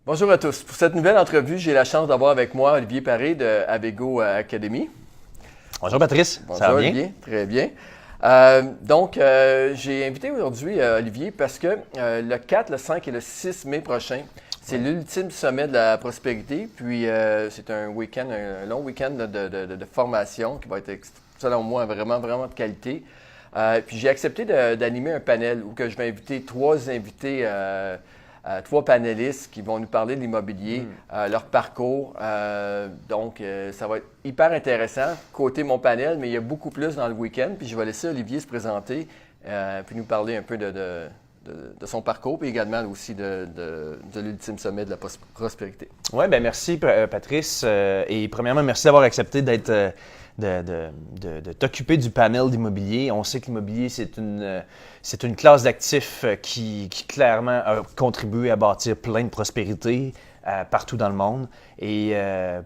Bonjour à tous. Pour cette nouvelle entrevue, j'ai la chance d'avoir avec moi Olivier Paré de Avego Academy. Bonjour Patrice, Bonjour ça va bien? Olivier, très bien. J'ai invité aujourd'hui Olivier parce que le 4, le 5 et le 6 mai prochain, c'est l'ultime sommet de la prospérité. Puis c'est un week-end, un long week-end de formation qui va être, selon moi, vraiment de qualité. Puis j'ai accepté d'animer un panel où que je vais inviter trois invités. Trois panélistes qui vont nous parler de l'immobilier, leur parcours. Ça va être hyper intéressant côté mon panel, mais il y a beaucoup plus dans le week-end. Puis je vais laisser Olivier se présenter, puis nous parler un peu de son parcours, puis également aussi de l'ultime sommet de la prospérité. Oui, bien merci Patrice. Et premièrement, merci d'avoir accepté d'être... de t'occuper du panel d'immobilier. On sait que l'immobilier, c'est une classe d'actifs qui clairement a contribué à bâtir plein de prospérité partout dans le monde. Et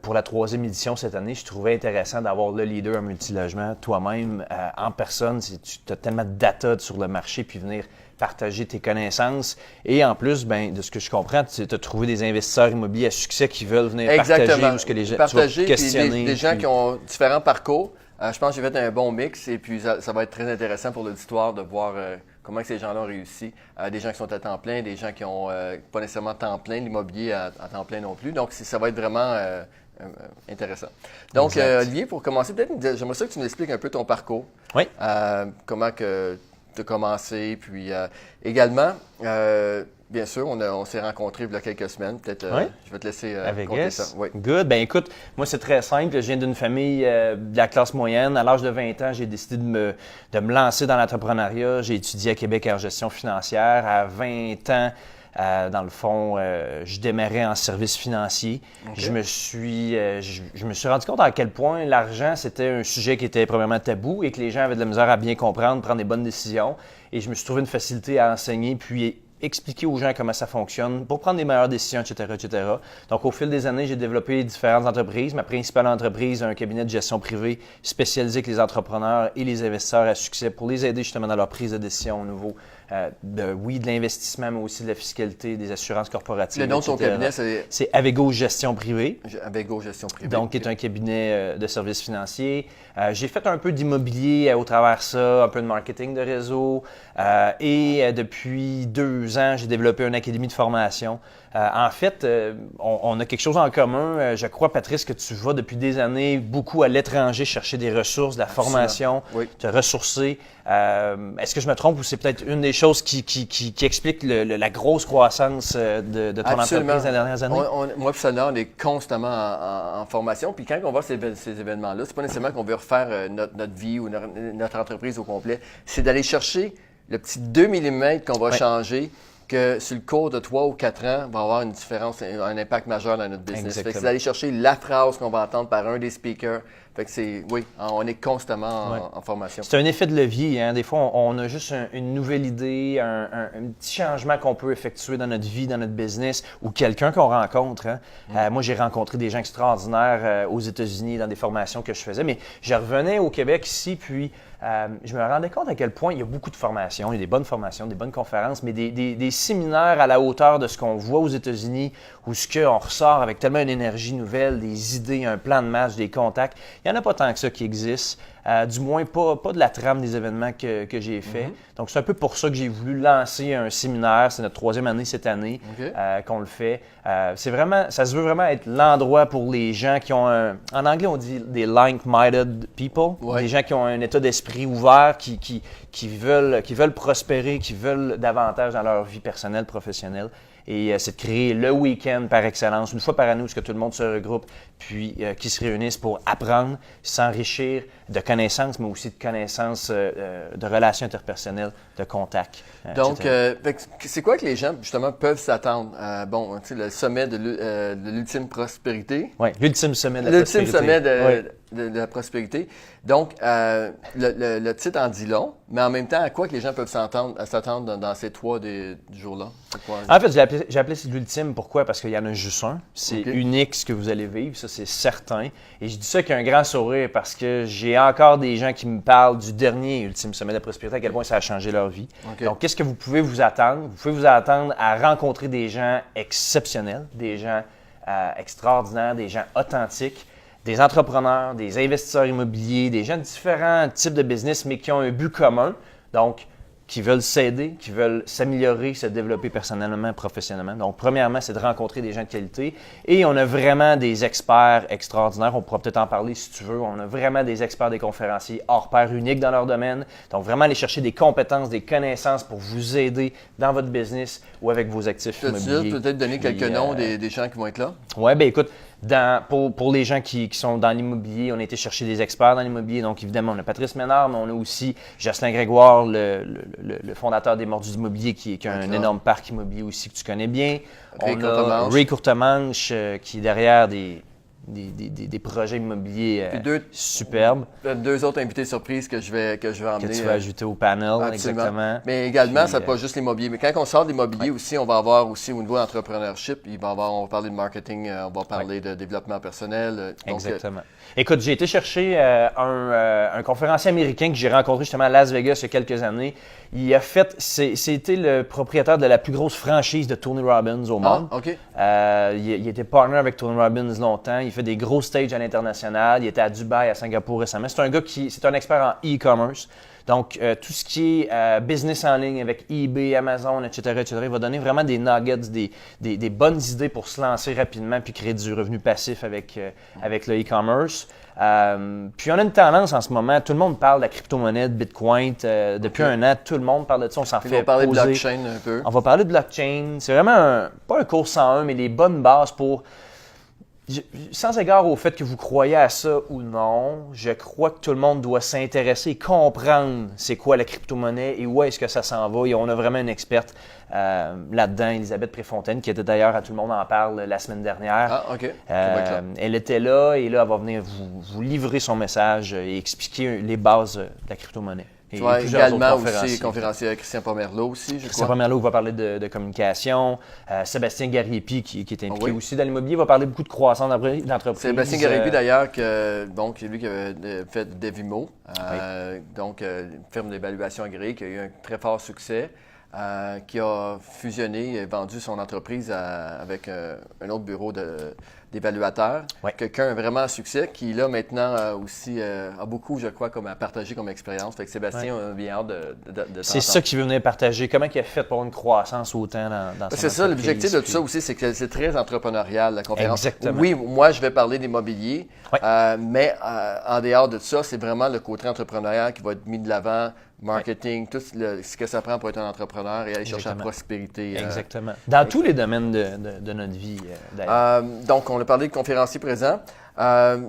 pour la 3e édition cette année, je trouvais intéressant d'avoir le leader en multilogement, toi-même, en personne. Tu as tellement de data sur le marché, puis venir partager tes connaissances. Et en plus, de ce que je comprends, tu as trouvé des investisseurs immobiliers à succès qui veulent venir partager ou ce que les gens partager, tu vas questionner. Puis des gens qui ont différents parcours. Je pense que j'ai fait un bon mix et puis ça va être très intéressant pour l'auditoire de voir comment ces gens-là ont réussi. Des gens qui sont à temps plein, des gens qui n'ont pas nécessairement temps plein, l'immobilier à temps plein non plus. Donc, ça va être vraiment intéressant. Donc, Olivier, pour commencer, peut-être, j'aimerais ça que tu nous expliques un peu ton parcours. Oui. Comment que tu as commencé, puis également, bien sûr, on s'est rencontrés il y a quelques semaines. Peut-être, je vais te laisser raconter ça. Oui. Good. Bien, écoute, moi, c'est très simple. Je viens d'une famille de la classe moyenne. À l'âge de 20 ans, j'ai décidé de me lancer dans l'entrepreneuriat. J'ai étudié à Québec en gestion financière. À 20 ans, dans le fond, je démarrais en service financier. Okay. Je me suis rendu compte à quel point l'argent, c'était un sujet qui était premièrement tabou et que les gens avaient de la misère à bien comprendre, prendre des bonnes décisions. Et je me suis trouvé une facilité à enseigner, puis expliquer aux gens comment ça fonctionne pour prendre des meilleures décisions, etc., etc. Donc, au fil des années, j'ai développé différentes entreprises. Ma principale entreprise, un cabinet de gestion privée spécialisé avec les entrepreneurs et les investisseurs à succès pour les aider justement dans leur prise de décision au niveau de l'investissement, mais aussi de la fiscalité, des assurances corporatives. Le nom de ton cabinet, c'est? C'est Avego Gestion Privée. Avego Gestion Privée. Donc, qui est un cabinet de services financiers. J'ai fait un peu d'immobilier au travers ça, un peu de marketing de réseau. Et depuis 2 ans, j'ai développé une académie de formation. En fait, on a quelque chose en commun. Je crois, Patrice, que tu vas depuis des années beaucoup à l'étranger chercher des ressources, de la formation, te ressourcer. Est-ce que je me trompe ou c'est peut-être une des choses qui explique la grosse croissance de ton entreprise dans les dernières années? Moi, personnellement, on est constamment en formation. Puis quand on voit ces événements-là, c'est pas nécessairement qu'on veut refaire notre vie ou notre entreprise au complet. C'est d'aller chercher le petit 2 mm qu'on va changer, que sur le cours de 3 ou 4 ans, va avoir une différence, un impact majeur dans notre business. Fait que c'est d'aller chercher la phrase qu'on va entendre par un des speakers. Fait que on est constamment en formation. C'est un effet de levier. Hein? Des fois, on a juste une nouvelle idée, un petit changement qu'on peut effectuer dans notre vie, dans notre business, ou quelqu'un qu'on rencontre. Hein? Moi, j'ai rencontré des gens extraordinaires aux États-Unis dans des formations que je faisais, mais je revenais au Québec ici, puis je me rendais compte à quel point il y a beaucoup de formations, il y a des bonnes formations, des bonnes conférences, mais des séminaires à la hauteur de ce qu'on voit aux États-Unis, où ce qu'on ressort avec tellement une énergie nouvelle, des idées, un plan de match, des contacts. Il n'y en a pas tant que ça qui existe. Du moins, pas de la trame des événements que j'ai fait. Donc, c'est un peu pour ça que j'ai voulu lancer un séminaire. C'est notre 3e année cette année qu'on le fait. Ça se veut vraiment être l'endroit pour les gens qui ont en anglais, on dit des like-minded people. Des gens qui ont un état d'esprit ouvert, qui veulent prospérer, qui veulent davantage dans leur vie personnelle, professionnelle. Et c'est de créer le week-end par excellence, une fois par année où tout le monde se regroupe, puis qui se réunissent pour apprendre, s'enrichir de connaissances, mais aussi de connaissances de relations interpersonnelles, de contacts. Donc, c'est quoi que les gens, justement, peuvent s'attendre? Le sommet de l'ultime prospérité. Oui, l'ultime sommet de la prospérité. L'ultime sommet de la prospérité. Donc, le titre en dit long, mais en même temps, à quoi que les gens peuvent s'attendre dans ces 3 jours-là? En fait, j'ai appelé j'ai appelé ça l'ultime. Pourquoi? Parce qu'il y en a juste un. C'est unique ce que vous allez vivre, ça c'est certain. Et je dis ça avec un grand sourire parce que j'ai encore des gens qui me parlent du dernier ultime sommet de la prospérité, à quel point ça a changé leur vie. Donc, qu'est-ce que vous pouvez vous attendre? Vous pouvez vous attendre à rencontrer des gens exceptionnels, des gens extraordinaires, des gens authentiques, des entrepreneurs, des investisseurs immobiliers, des gens de différents types de business, mais qui ont un but commun. Donc, qui veulent s'aider, qui veulent s'améliorer, se développer personnellement, professionnellement. Donc, premièrement, c'est de rencontrer des gens de qualité. Et on a vraiment des experts extraordinaires. On pourra peut-être en parler si tu veux. On a vraiment des experts, des conférenciers hors pair, uniques dans leur domaine. Donc, vraiment aller chercher des compétences, des connaissances pour vous aider dans votre business ou avec vos actifs immobiliers. Peut-être donner quelques noms des gens qui vont être là? Oui, bien écoute, pour les gens qui sont dans l'immobilier, on a été chercher des experts dans l'immobilier. Donc, évidemment, on a Patrice Ménard, mais on a aussi Jocelyn Grégoire, le fondateur des Mordus d'immobilier, qui a un énorme parc immobilier aussi que tu connais bien. On a Ray Courtemanche, qui est derrière des projets immobiliers superbes. Deux autres invités surprises que je vais emmener. Que tu vas ajouter au panel, exactement. Mais également, ça n'est pas juste l'immobilier. Mais quand on sort de l'immobilier aussi, on va avoir aussi au niveau d'entrepreneurship, on va parler de marketing, on va parler de développement personnel. Exactement. Écoute, j'ai été chercher un conférencier américain que j'ai rencontré justement à Las Vegas il y a quelques années. C'était le propriétaire de la plus grosse franchise de Tony Robbins au monde. Ah, OK. Il était partner avec Tony Robbins longtemps. Il fait des gros stages à l'international. Il était à Dubaï, à Singapour récemment. C'est un gars c'est un expert en e-commerce. Donc, tout ce qui est business en ligne avec eBay, Amazon, etc., il va donner vraiment des nuggets, des bonnes idées pour se lancer rapidement puis créer du revenu passif avec le e-commerce. Puis on a une tendance en ce moment, tout le monde parle de la crypto-monnaie, de Bitcoin. Depuis un an, tout le monde parle de ça, on s'en fait On va parler poser. de blockchain un peu. On va parler de blockchain. C'est vraiment pas un cours 101, mais les bonnes bases pour... Sans égard au fait que vous croyez à ça ou non, je crois que tout le monde doit s'intéresser et comprendre c'est quoi la crypto-monnaie et où est-ce que ça s'en va. Et on a vraiment une experte là-dedans, Elisabeth Préfontaine, qui était d'ailleurs à Tout le monde en parle la semaine dernière. Ah, OK. Elle était là et là, elle va venir vous livrer son message et expliquer les bases de la crypto-monnaie. Tu vois également aussi conférencier Christian Pomerleau aussi, je crois. Christian Pomerleau va parler de communication. Sébastien Gariepi, qui est impliqué aussi dans l'immobilier, va parler beaucoup de croissance d'entreprise. Sébastien Gariepi, d'ailleurs, c'est lui qui a fait Devimo, donc une firme d'évaluation agréée qui a eu un très fort succès, qui a fusionné et vendu son entreprise avec un autre bureau d'évaluateurs. Quelqu'un vraiment à succès qui, là, maintenant, aussi a beaucoup, je crois, à partager comme expérience. Fait que Sébastien, on a bien hâte de c'est ça qu'il veut venir partager. Comment il a fait pour une croissance autant dans son entreprise? C'est ça, l'objectif de tout ça aussi, c'est que c'est très entrepreneurial, la conférence. Exactement. Oui, moi, je vais parler d'immobilier, mais en dehors de ça, c'est vraiment le côté entrepreneurial qui va être mis de l'avant, marketing, tout ce que ça prend pour être un entrepreneur et aller chercher la prospérité. Exactement. Dans tous les domaines de notre vie, d'ailleurs. Donc, on a parlé de conférenciers présents. On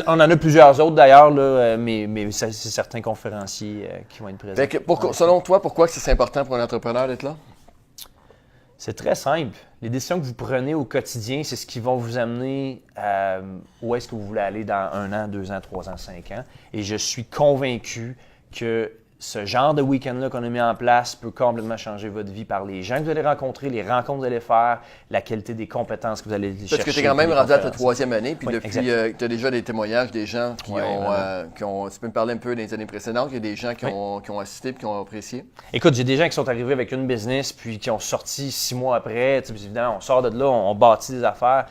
en a plusieurs autres d'ailleurs, mais c'est certains conférenciers qui vont être présents. Selon toi, pourquoi c'est important pour un entrepreneur d'être là? C'est très simple. Les décisions que vous prenez au quotidien, c'est ce qui va vous amener où est-ce que vous voulez aller dans 1 an, 2 ans, 3 ans, 5 ans. Et je suis convaincu que ce genre de week-end-là qu'on a mis en place peut complètement changer votre vie par les gens que vous allez rencontrer, les rencontres que vous allez faire, la qualité des compétences que vous allez chercher. Parce que tu es quand même rendu à ta 3e année, puis depuis, tu as déjà des témoignages des gens qui ont... Tu peux me parler un peu des années précédentes, il y a des gens qui ont assisté et qui ont apprécié? Écoute, j'ai des gens qui sont arrivés avec une business, puis qui ont sorti 6 mois après. Évidemment, on sort de là, on bâtit des affaires.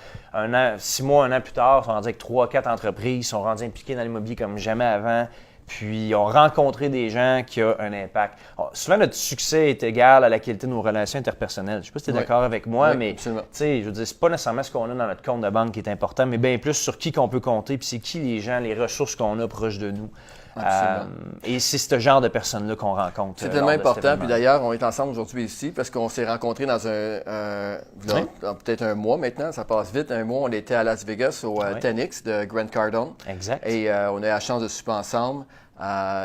6 mois, 1 an plus tard, ils sont rendus avec 3-4 entreprises, ils sont rendus impliqués dans l'immobilier comme jamais avant. Puis, ils ont rencontré des gens qui ont un impact. Souvent, notre succès est égal à la qualité de nos relations interpersonnelles. Je ne sais pas si tu es d'accord avec moi, mais je veux dire, c'est pas nécessairement ce qu'on a dans notre compte de banque qui est important, mais bien plus sur qui qu'on peut compter, puis c'est qui les gens, les ressources qu'on a proches de nous. Et c'est ce genre de personnes-là qu'on rencontre. C'est tellement important. Puis d'ailleurs, on est ensemble aujourd'hui ici parce qu'on s'est rencontrés dans dans peut-être un mois maintenant. Ça passe vite. Un mois, on était à Las Vegas au 10X de Grant Cardone. Exact. Et on a eu la chance de souper ensemble.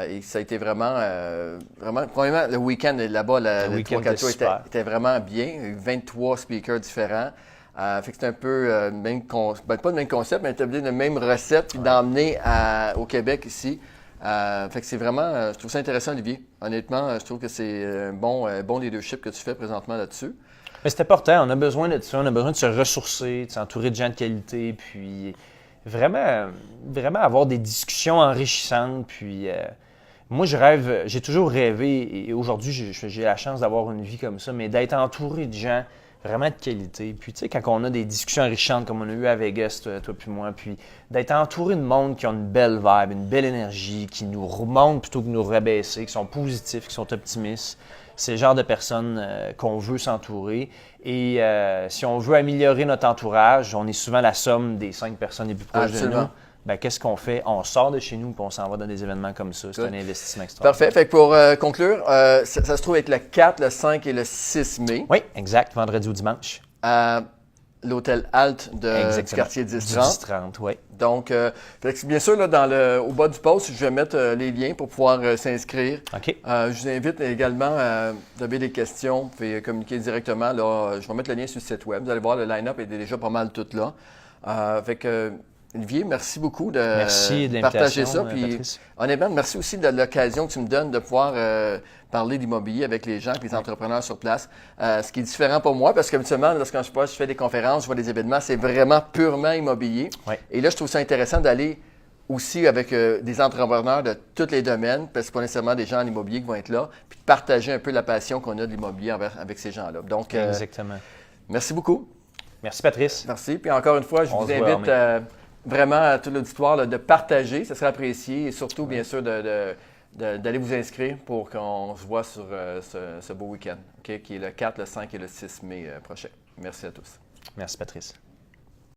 Et ça a été vraiment, premièrement, le week-end là-bas, le 3-4 jours était vraiment bien. Il y a eu 23 speakers différents. Fait que c'est un peu pas le même concept, mais établir la même recette puis d'emmener au Québec ici. Fait que c'est vraiment, je trouve ça intéressant, Olivier. Honnêtement, je trouve que c'est un bon leadership que tu fais présentement là-dessus. Mais c'est important, on a besoin de ça, on a besoin de se ressourcer, de s'entourer de gens de qualité, puis vraiment, vraiment avoir des discussions enrichissantes. Puis moi, j'ai toujours rêvé, et aujourd'hui, j'ai la chance d'avoir une vie comme ça, mais d'être entouré de gens vraiment de qualité. Puis tu sais, quand on a des discussions enrichissantes comme on a eu à Vegas, toi puis moi, puis d'être entouré de monde qui ont une belle vibe, une belle énergie, qui nous remontent plutôt que nous rabaisser, qui sont positifs, qui sont optimistes. C'est le genre de personnes qu'on veut s'entourer. Et si on veut améliorer notre entourage, on est souvent la somme des 5 personnes les plus proches de nous. Ben, qu'est-ce qu'on fait? On sort de chez nous et on s'en va dans des événements comme ça. C'est un investissement extraordinaire. Parfait. Fait que pour conclure, ça se trouve être le 4, le 5 et le 6 mai. Oui, exact. Vendredi ou dimanche. À l'hôtel Alt du quartier 1030. 1030, oui. Donc, bien sûr, là, au bas du post, je vais mettre les liens pour pouvoir s'inscrire. OK. Je vous invite également à vous avez des questions, vous pouvez communiquer directement. Là, je vais mettre le lien sur le site web. Vous allez voir, le line-up est déjà pas mal tout là. Olivier, merci beaucoup de partager ça. Puis, honnêtement, merci aussi de l'occasion que tu me donnes de pouvoir parler d'immobilier avec les gens, avec les entrepreneurs sur place. Ce qui est différent pour moi, parce qu'habituellement, lorsque je fais des conférences, je vois des événements, c'est vraiment purement immobilier. Ouais. Et là, je trouve ça intéressant d'aller aussi avec des entrepreneurs de tous les domaines, parce que c'est pas nécessairement des gens en immobilier qui vont être là, puis de partager un peu la passion qu'on a de l'immobilier avec ces gens-là. Donc, exactement. Merci beaucoup. Merci, Patrice. Merci. Puis encore une fois, je vous invite vraiment à tout l'auditoire de partager, ça serait apprécié, et surtout, bien sûr, d'aller vous inscrire pour qu'on se voit sur ce beau week-end, qui est le 4, le 5 et le 6 mai prochain. Merci à tous. Merci, Patrice.